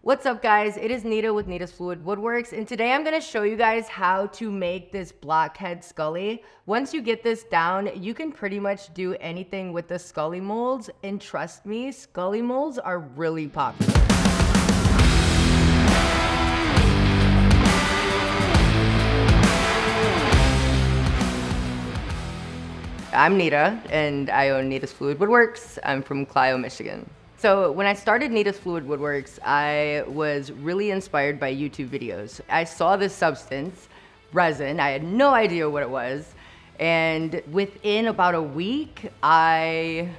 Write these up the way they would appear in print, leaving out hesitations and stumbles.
What's up guys, it is Nita with Nita's Fluid Woodworks, and today I'm gonna show you guys how to make this Blockhead Skully. Once you get this down, you can pretty much do anything with the Skully molds, and trust me, Skully molds are really popular. I'm Nita, and I own Nita's Fluid Woodworks. I'm from Clio, Michigan. So when I started Nita's Fluid Woodworks, I was really inspired by YouTube videos. I saw this substance, resin. I had no idea what it was. And within about a week, I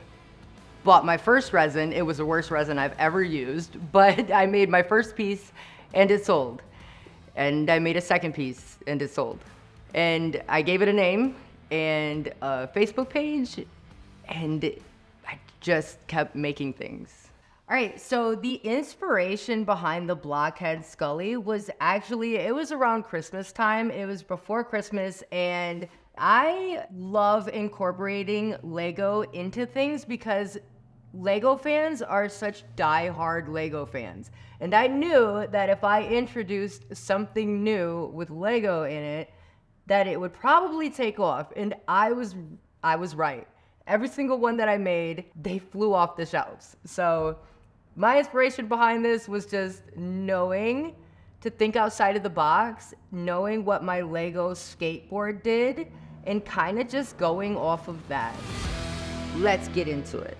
bought my first resin. It was the worst resin I've ever used, but I made my first piece and it sold. And I made a second piece and it sold. And I gave it a name and a Facebook page, and I just kept making things. All right, so the inspiration behind the Blockhead Skully was actually, it was around Christmas time. It was before Christmas, and I love incorporating Lego into things because Lego fans are such die-hard Lego fans. And I knew that if I introduced something new with Lego in it, that it would probably take off, and I was right. Every single one that I made, they flew off the shelves. So my inspiration behind this was just knowing to think outside of the box, knowing what my Lego skateboard did, and kind of just going off of that. Let's get into it.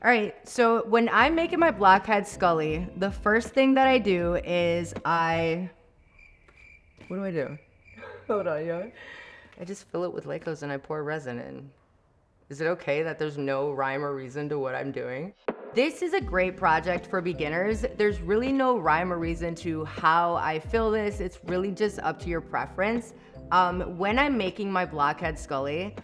All right, so when I'm making my Blockhead Skully, the first thing that I do is what do I do? Hold on, yo. I just fill it with Legos and I pour resin in. Is it okay that there's no rhyme or reason to what I'm doing? This is a great project for beginners. There's really no rhyme or reason to how I fill this. It's really just up to your preference. When I'm making my Blockhead Skully,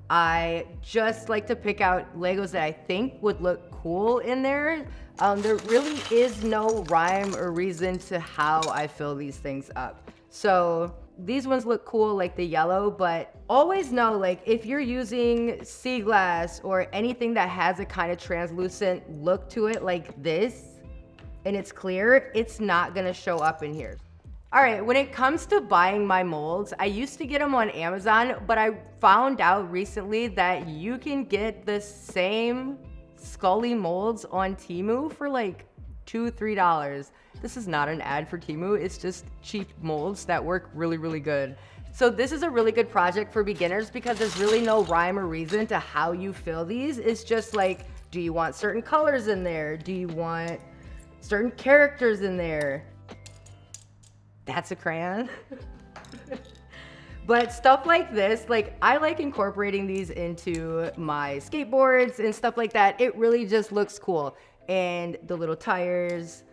I just like to pick out Legos that I think would look cool in there. There really is no rhyme or reason to how I fill these things up. So these ones look cool, like the yellow, but always know, like, if you're using sea glass or anything that has a kind of translucent look to it like this, and it's clear, it's not gonna show up in here. All right, when it comes to buying my molds, I used to get them on Amazon, but I found out recently that you can get the same Skully molds on Temu for like $2, $3. This is not an ad for Temu, it's just cheap molds that work really, really good. So this is a really good project for beginners because there's really no rhyme or reason to how you fill these. It's just like, do you want certain colors in there? Do you want certain characters in there? That's a crayon. But stuff like this, like, I like incorporating these into my skateboards and stuff like that. It really just looks cool. And the little tires,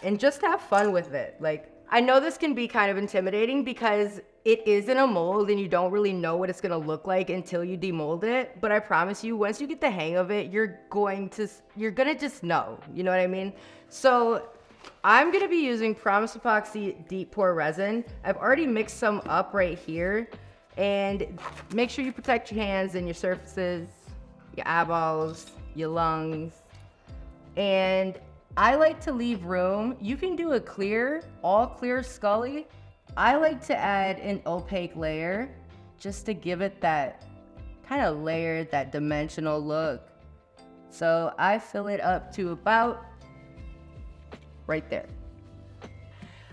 and just have fun with it. Like, I know this can be kind of intimidating because it is in a mold and you don't really know what it's gonna look like until you demold it. But I promise you, once you get the hang of it, you're gonna just know, you know what I mean? So I'm gonna be using Promise Epoxy Deep Pour Resin. I've already mixed some up right here. And make sure you protect your hands and your surfaces, your eyeballs, your lungs. And I like to leave room. You can do a clear, all clear Skully. I like to add an opaque layer just to give it that kind of layered, that dimensional look. So I fill it up to about right there.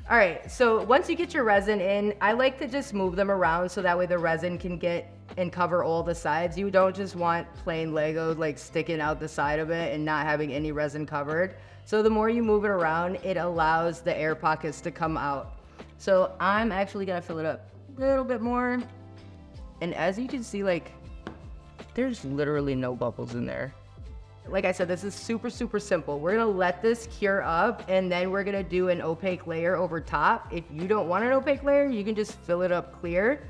All right, so once you get your resin in, I like to just move them around so that way the resin can get and cover all the sides. You don't just want plain Lego like sticking out the side of it and not having any resin covered. So the more you move it around, it allows the air pockets to come out. So I'm actually gonna fill it up a little bit more. And as you can see, like, there's literally no bubbles in there. Like I said, this is super, super simple. We're gonna let this cure up and then we're gonna do an opaque layer over top. If you don't want an opaque layer, you can just fill it up clear.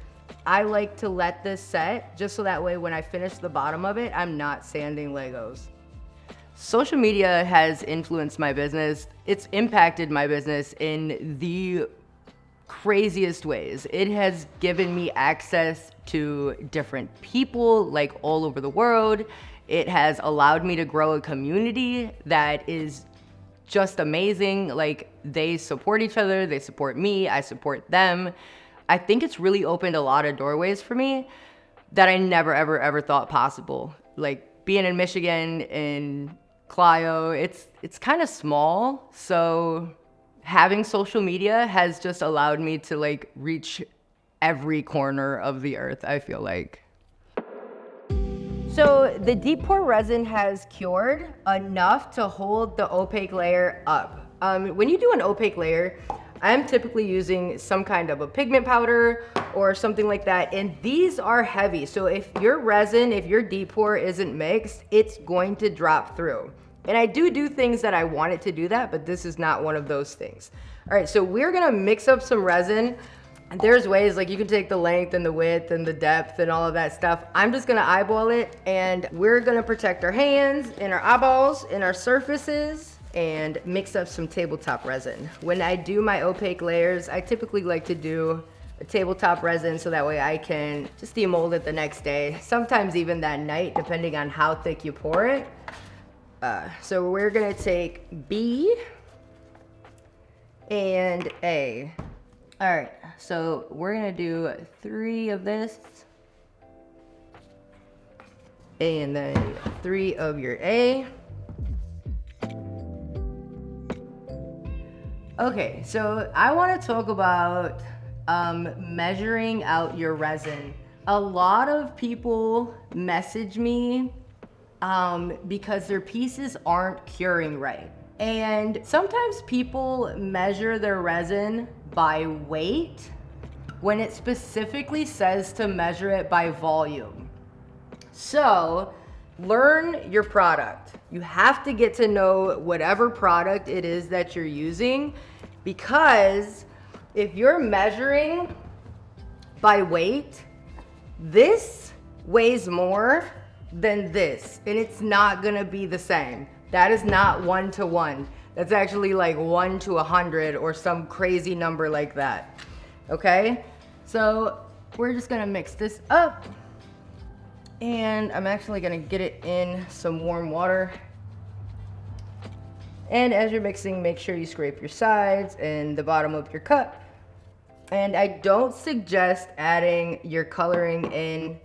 I like to let this set just so that way when I finish the bottom of it, I'm not sanding Legos. Social media has influenced my business. It's impacted my business in the craziest ways. It has given me access to different people like all over the world. It has allowed me to grow a community that is just amazing. Like, they support each other, they support me, I support them. I think it's really opened a lot of doorways for me that I never, ever thought possible. Like, being in Michigan, in Clio, it's kind of small, so having social media has just allowed me to like reach every corner of the earth, I feel like. So the deep pour resin has cured enough to hold the opaque layer up. When you do an opaque layer, I'm typically using some kind of a pigment powder or something like that, and these are heavy. So if your resin, if your deep pour isn't mixed, it's going to drop through. And I do things that I want it to do that, but this is not one of those things. All right, so we're gonna mix up some resin. And there's ways, like you can take the length and the width and the depth and all of that stuff. I'm just gonna eyeball it, and we're gonna protect our hands and our eyeballs and our surfaces and mix up some tabletop resin. When I do my opaque layers, I typically like to do a tabletop resin so that way I can just demold it the next day, sometimes even that night, depending on how thick you pour it. So we're gonna take B and A. All right, so we're gonna do 3 of this, and then 3 of your A. Okay, so I wanna talk about measuring out your resin. A lot of people message me because their pieces aren't curing right. And sometimes people measure their resin by weight when it specifically says to measure it by volume. So learn your product. You have to get to know whatever product it is that you're using, because if you're measuring by weight, this weighs more than this, and it's not gonna be the same. That is not 1 to 1. That's actually like 1 to 100 or some crazy number like that. Okay? So we're just gonna mix this up, and I'm actually gonna get it in some warm water. And as you're mixing, make sure you scrape your sides and the bottom of your cup. And I don't suggest adding your coloring in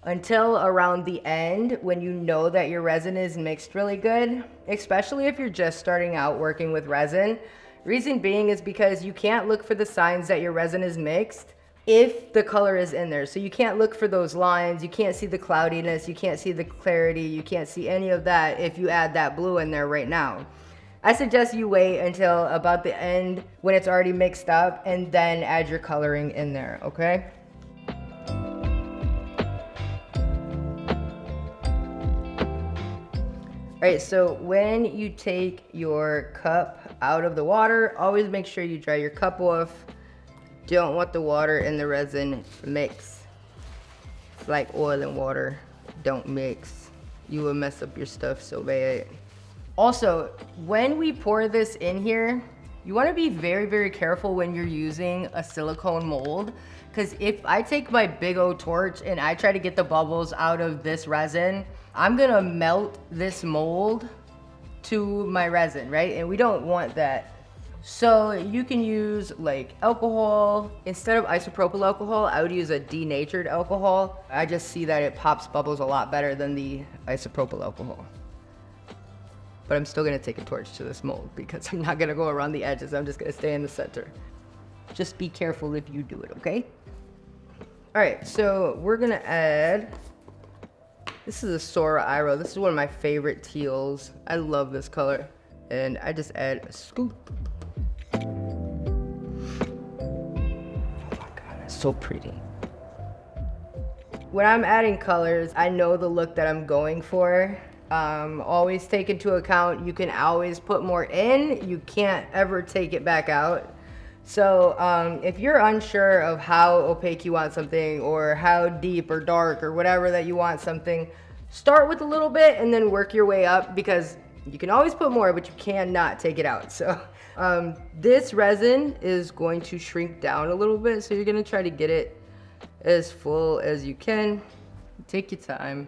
until around the end, when you know that your resin is mixed really good, especially if you're just starting out working with resin. Reason being is because you can't look for the signs that your resin is mixed if the color is in there. So you can't look for those lines, you can't see the cloudiness, you can't see the clarity, you can't see any of that if you add that blue in there right now. I suggest you wait until about the end when it's already mixed up, and then add your coloring in there, okay? All right, so when you take your cup out of the water, always make sure you dry your cup off. Don't want the water and the resin mix. It's like oil and water, don't mix. You will mess up your stuff so bad. Also, when we pour this in here, you wanna be very careful when you're using a silicone mold, because if I take my big old torch and I try to get the bubbles out of this resin, I'm gonna melt this mold to my resin, right? And we don't want that. So you can use like alcohol. Instead of isopropyl alcohol, I would use a denatured alcohol. I just see that it pops bubbles a lot better than the isopropyl alcohol. But I'm still gonna take a torch to this mold because I'm not gonna go around the edges. I'm just gonna stay in the center. Just be careful if you do it, okay? All right, so we're gonna add, this is a Sora Iro. This is one of my favorite teals. I love this color. And I just add a scoop. Oh my God, that's so pretty. When I'm adding colors, I know the look that I'm going for. Always take into account, you can always put more in, you can't ever take it back out. So if you're unsure of how opaque you want something, or how deep or dark or whatever that you want something, start with a little bit and then work your way up, because you can always put more, but you cannot take it out. So this resin is going to shrink down a little bit, so you're gonna try to get it as full as you can. Take your time.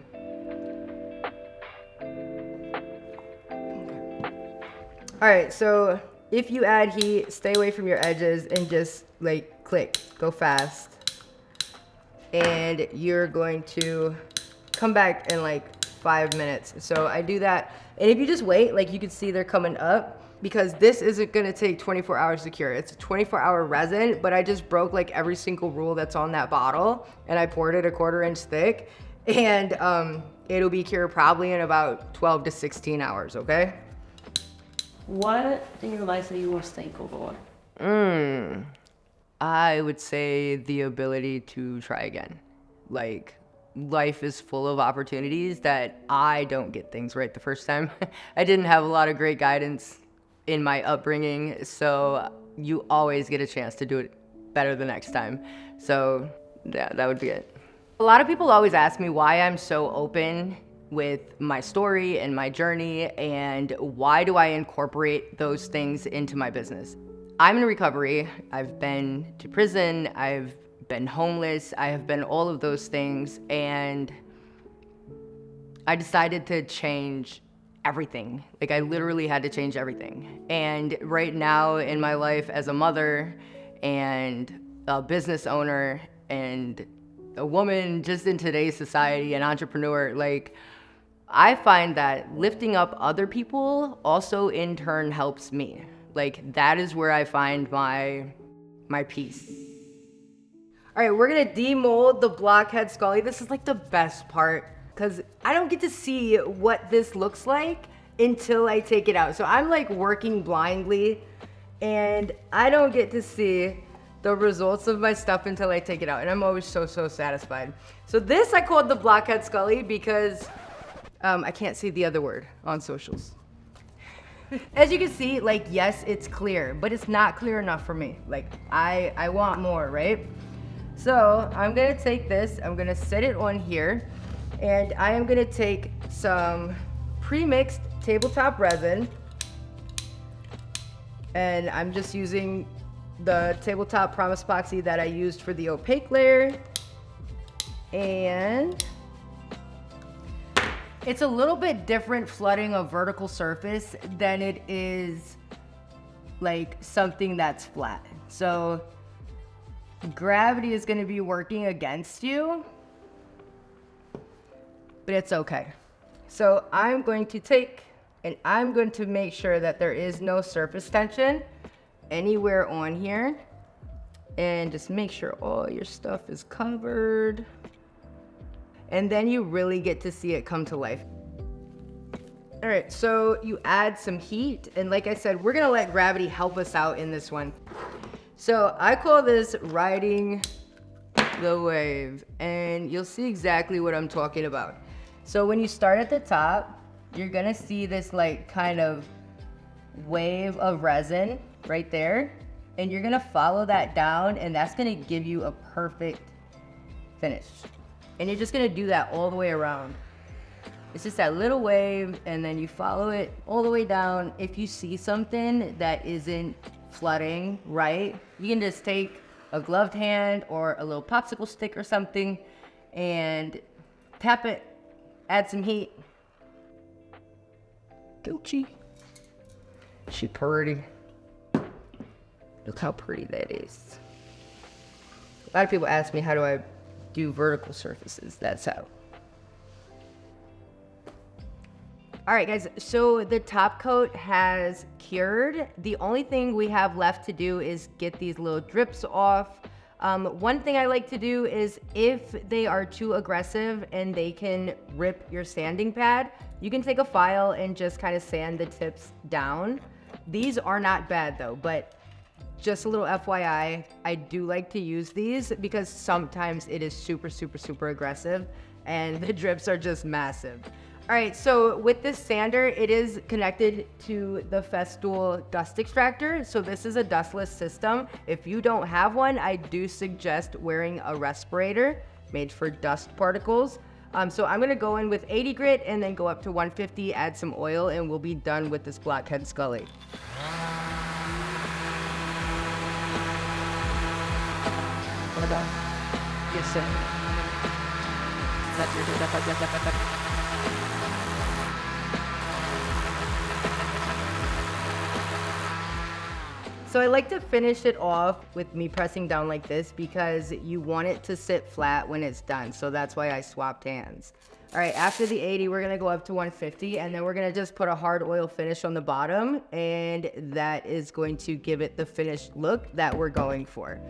All right, so if you add heat, stay away from your edges and just like click, go fast. And you're going to come back in like 5 minutes. So I do that. And if you just wait, like you can see they're coming up, because this isn't gonna take 24 hours to cure. It's a 24-hour resin, but I just broke like every single rule that's on that bottle and I poured it a 1/4 inch thick, and it'll be cured probably in about 12 to 16 hours, okay? What in your life are you most thankful for? I would say the ability to try again. Like, life is full of opportunities that I don't get things right the first time. I didn't have a lot of great guidance in my upbringing, so you always get a chance to do it better the next time. So yeah, that would be it. A lot of people always ask me why I'm so open with my story and my journey, and why do I incorporate those things into my business. I'm in recovery. I've been to prison, I've been homeless, I have been all of those things, and I decided to change everything. Like, I literally had to change everything. And right now in my life as a mother and a business owner and a woman just in today's society, an entrepreneur, like, I find that lifting up other people also in turn helps me. Like, that is where I find my peace. All right, we're gonna demold the Blockhead Skully. This is like the best part, because I don't get to see what this looks like until I take it out. So I'm like working blindly, and I don't get to see the results of my stuff until I take it out. And I'm always so satisfied. So this I called the Blockhead Skully because I can't say the other word on socials. As you can see, like, yes, it's clear, but it's not clear enough for me. Like, I want more, right? So I'm gonna take this, I'm gonna set it on here, and I am gonna take some pre-mixed tabletop resin, and I'm just using the tabletop Promise Epoxy that I used for the opaque layer, and it's a little bit different flooding a vertical surface than it is like something that's flat. So gravity is going to be working against you, but it's okay. So I'm going to take, and I'm going to make sure that there is no surface tension anywhere on here, and just make sure all your stuff is covered. And then you really get to see it come to life. All right, so you add some heat, and like I said, we're gonna let gravity help us out in this one. So I call this riding the wave, and you'll see exactly what I'm talking about. So when you start at the top, you're gonna see this like kind of wave of resin right there, and you're gonna follow that down, and that's gonna give you a perfect finish. And you're just gonna do that all the way around. It's just that little wave, and then you follow it all the way down. If you see something that isn't flooding right, you can just take a gloved hand or a little popsicle stick or something and tap it, add some heat. Gucci. She pretty. Look how pretty that is. A lot of people ask me, how do I do vertical surfaces? That's how. All right, guys, so the top coat has cured. The only thing we have left to do is get these little drips off. One thing I like to do is, if they are too aggressive and they can rip your sanding pad, you can take a file and just kind of sand the tips down. These are not bad though, but just a little FYI, I do like to use these because sometimes it is super aggressive and the drips are just massive. All right, so with this sander, it is connected to the Festool dust extractor. So this is a dustless system. If you don't have one, I do suggest wearing a respirator made for dust particles. So I'm gonna go in with 80 grit and then go up to 150, add some oil, and we'll be done with this Blockhead Skully. Yes, sir. So I like to finish it off with me pressing down like this because you want it to sit flat when it's done. So that's why I swapped hands. All right, after the 80, we're gonna go up to 150 and then we're gonna just put a hard oil finish on the bottom, and that is going to give it the finished look that we're going for.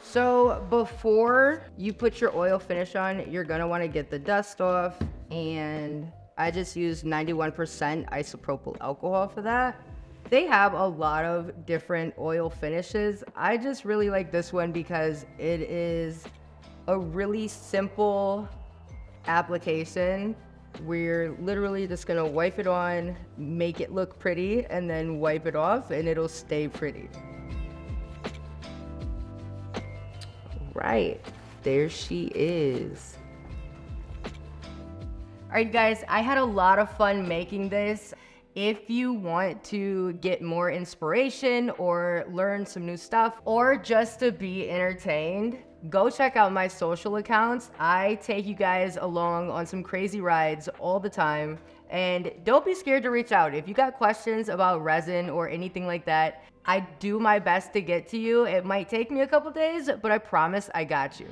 So before you put your oil finish on, you're gonna wanna get the dust off, and I just use 91% isopropyl alcohol for that. They have a lot of different oil finishes. I just really like this one because it is a really simple application. We're literally just gonna wipe it on, make it look pretty, and then wipe it off, and it'll stay pretty. Right, there she is. All right, guys, I had a lot of fun making this. If you want to get more inspiration or learn some new stuff, or just to be entertained, go check out my social accounts. I take you guys along on some crazy rides all the time. And don't be scared to reach out. If you got questions about resin or anything like that, I do my best to get to you. It might take me a couple days, but I promise I got you.